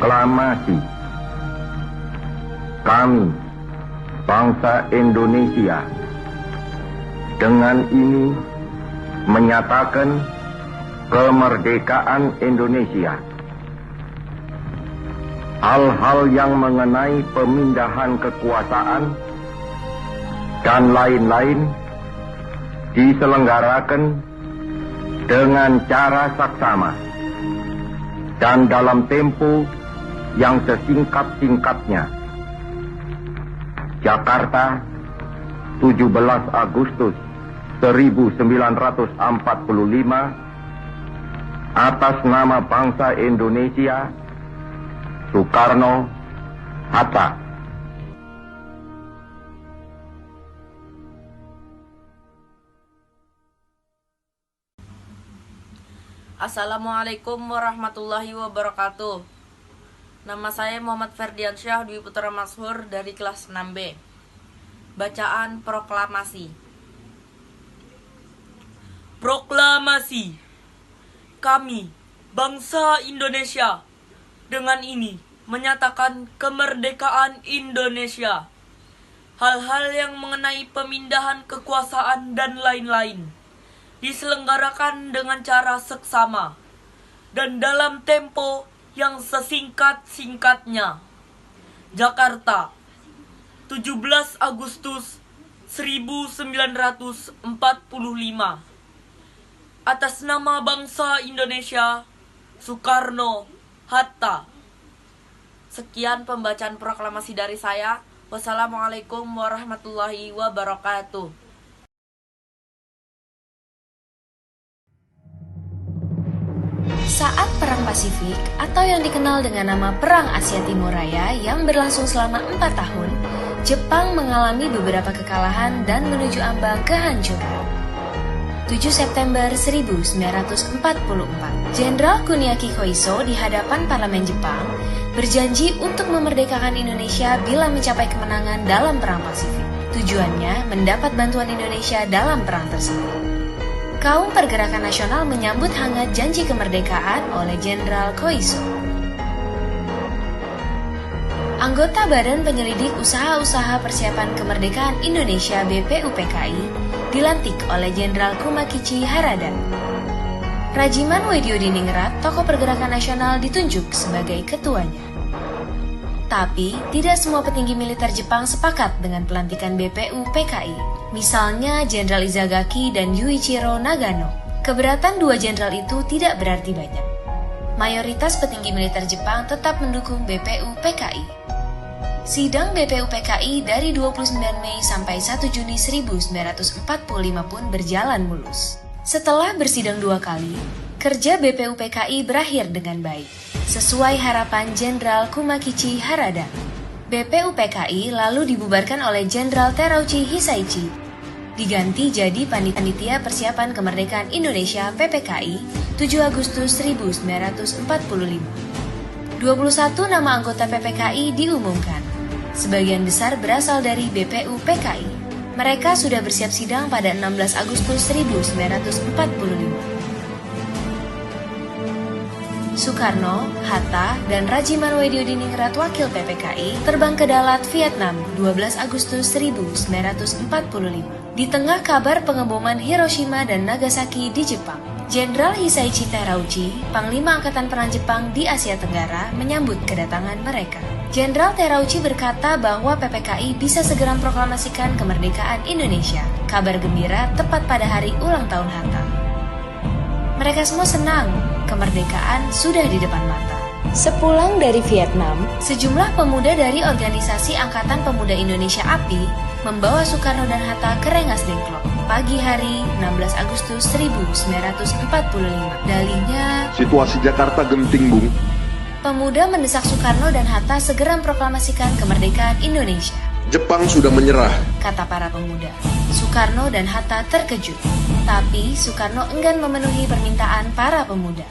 Proklamasi. Kami, bangsa Indonesia, dengan ini menyatakan kemerdekaan Indonesia. Hal-hal yang mengenai pemindahan kekuasaan dan lain-lain diselenggarakan dengan cara saksama dan dalam tempo yang sesingkat-singkatnya. Jakarta, 17 Agustus 1945, atas nama bangsa Indonesia, Soekarno, Hatta. Assalamualaikum warahmatullahi wabarakatuh. Nama saya Muhammad Ferdiansyah Dwi Putra Mashur dari kelas 6B. Bacaan proklamasi. Proklamasi. Kami, bangsa Indonesia, dengan ini menyatakan kemerdekaan Indonesia. Hal-hal yang mengenai pemindahan kekuasaan dan lain-lain diselenggarakan dengan cara seksama dan dalam tempo yang sesingkat-singkatnya. Jakarta, 17 Agustus 1945. Atas nama bangsa Indonesia, Soekarno, Hatta. Sekian pembacaan proklamasi dari saya. Wassalamualaikum warahmatullahi wabarakatuh. Saat Perang Pasifik atau yang dikenal dengan nama Perang Asia Timur Raya yang berlangsung selama 4 tahun, Jepang mengalami beberapa kekalahan dan menuju ambang kehancuran. 7 September 1944, Jenderal Kuniaki Koiso di hadapan parlemen Jepang berjanji untuk memerdekakan Indonesia bila mencapai kemenangan dalam Perang Pasifik. Tujuannya mendapat bantuan Indonesia dalam perang tersebut. Kaum Pergerakan Nasional menyambut hangat janji kemerdekaan oleh Jenderal Koiso. Anggota Badan Penyelidik Usaha-Usaha Persiapan Kemerdekaan Indonesia BPUPKI dilantik oleh Jenderal Kumakichi Harada. Rajiman Wediodiningrat, tokoh Pergerakan Nasional, ditunjuk sebagai ketuanya. Tapi, tidak semua petinggi militer Jepang sepakat dengan pelantikan BPUPKI. Misalnya Jenderal Izagaki dan Yuichiro Nagano. Keberatan dua jenderal itu tidak berarti banyak. Mayoritas petinggi militer Jepang tetap mendukung BPUPKI. Sidang BPUPKI dari 29 Mei sampai 1 Juni 1945 pun berjalan mulus. Setelah bersidang 2 kali, kerja BPUPKI berakhir dengan baik, sesuai harapan Jenderal Kumakichi Harada. BPUPKI lalu dibubarkan oleh Jenderal Terauchi Hisaichi, diganti jadi Panitia Persiapan Kemerdekaan Indonesia PPKI 7 Agustus 1945. 21 nama anggota PPKI diumumkan. Sebagian besar berasal dari BPUPKI. Mereka sudah bersiap sidang pada 16 Agustus 1945. Soekarno, Hatta, dan Rajiman Wediodiningrat wakil PPKI terbang ke Dalat, Vietnam 12 Agustus 1945. Di tengah kabar pengeboman Hiroshima dan Nagasaki di Jepang, Jenderal Hisaichi Terauchi, Panglima Angkatan Perang Jepang di Asia Tenggara, menyambut kedatangan mereka. Jenderal Terauchi berkata bahwa PPKI bisa segera memproklamasikan kemerdekaan Indonesia. Kabar gembira tepat pada hari ulang tahun Hatta. Mereka semua senang, kemerdekaan sudah di depan mata. Sepulang dari Vietnam, sejumlah pemuda dari Organisasi Angkatan Pemuda Indonesia API membawa Soekarno dan Hatta ke Rengas Dengklok pagi hari 16 Agustus 1945. Dalihnya, situasi Jakarta genting, Bung. Pemuda mendesak Soekarno dan Hatta segera memproklamasikan kemerdekaan Indonesia. Jepang sudah menyerah, kata para pemuda. Soekarno dan Hatta terkejut, tapi Soekarno enggan memenuhi permintaan para pemuda.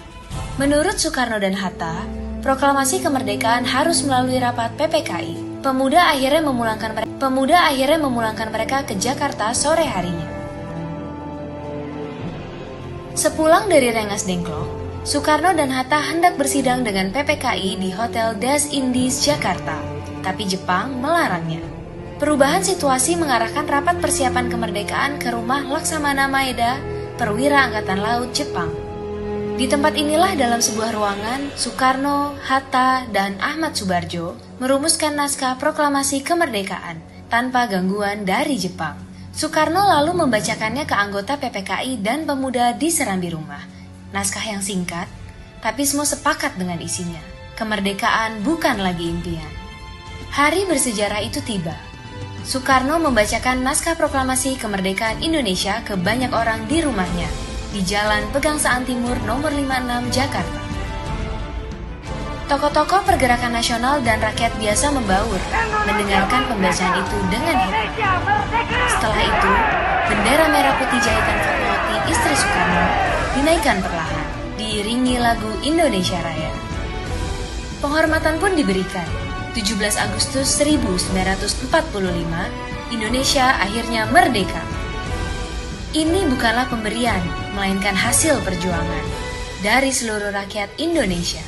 Menurut Soekarno dan Hatta, proklamasi kemerdekaan harus melalui rapat PPKI. Pemuda akhirnya memulangkan mereka ke Jakarta sore harinya. Sepulang dari Rengas Dengklok, Soekarno dan Hatta hendak bersidang dengan PPKI di Hotel Das Indies, Jakarta, tapi Jepang melarangnya. Perubahan situasi mengarahkan rapat persiapan kemerdekaan ke rumah Laksamana Maeda, perwira Angkatan Laut Jepang. Di tempat inilah dalam sebuah ruangan, Soekarno, Hatta, dan Ahmad Subarjo merumuskan naskah proklamasi kemerdekaan tanpa gangguan dari Jepang. Soekarno lalu membacakannya ke anggota PPKI dan pemuda di serambi rumah. Naskah yang singkat, tapi semua sepakat dengan isinya. Kemerdekaan bukan lagi impian. Hari bersejarah itu tiba. Soekarno membacakan naskah proklamasi kemerdekaan Indonesia ke banyak orang di rumahnya, di Jalan Pegangsaan Timur nomor 56 Jakarta. Tokoh-tokoh pergerakan nasional dan rakyat biasa membaur, mendengarkan pembacaan itu dengan heran. Setelah itu, bendera merah putih jahitan Fatmawati, istri Soekarno, dinaikkan perlahan, diiringi lagu Indonesia Raya. Penghormatan pun diberikan. 17 Agustus 1945, Indonesia akhirnya merdeka. Ini bukanlah pemberian, melainkan hasil perjuangan dari seluruh rakyat Indonesia.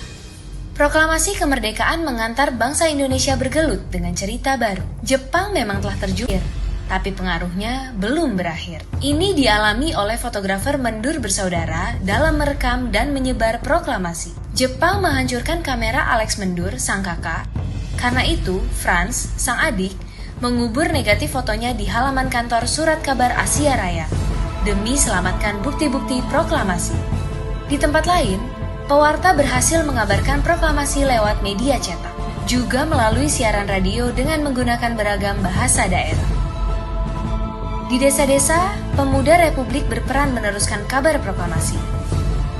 Proklamasi kemerdekaan mengantar bangsa Indonesia bergelut dengan cerita baru. Jepang memang telah terjun, tapi pengaruhnya belum berakhir. Ini dialami oleh fotografer Mendur bersaudara dalam merekam dan menyebar proklamasi. Jepang menghancurkan kamera Alex Mendur, sang kakak. Karena itu, Franz, sang adik, mengubur negatif fotonya di halaman kantor Surat Kabar Asia Raya demi selamatkan bukti-bukti proklamasi. Di tempat lain, pewarta berhasil mengabarkan proklamasi lewat media cetak, juga melalui siaran radio dengan menggunakan beragam bahasa daerah. Di desa-desa, pemuda Republik berperan meneruskan kabar proklamasi.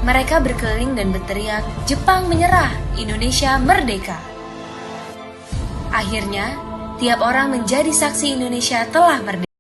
Mereka berkeliling dan berteriak, "Jepang menyerah, Indonesia merdeka!" Akhirnya, tiap orang menjadi saksi Indonesia telah merdeka.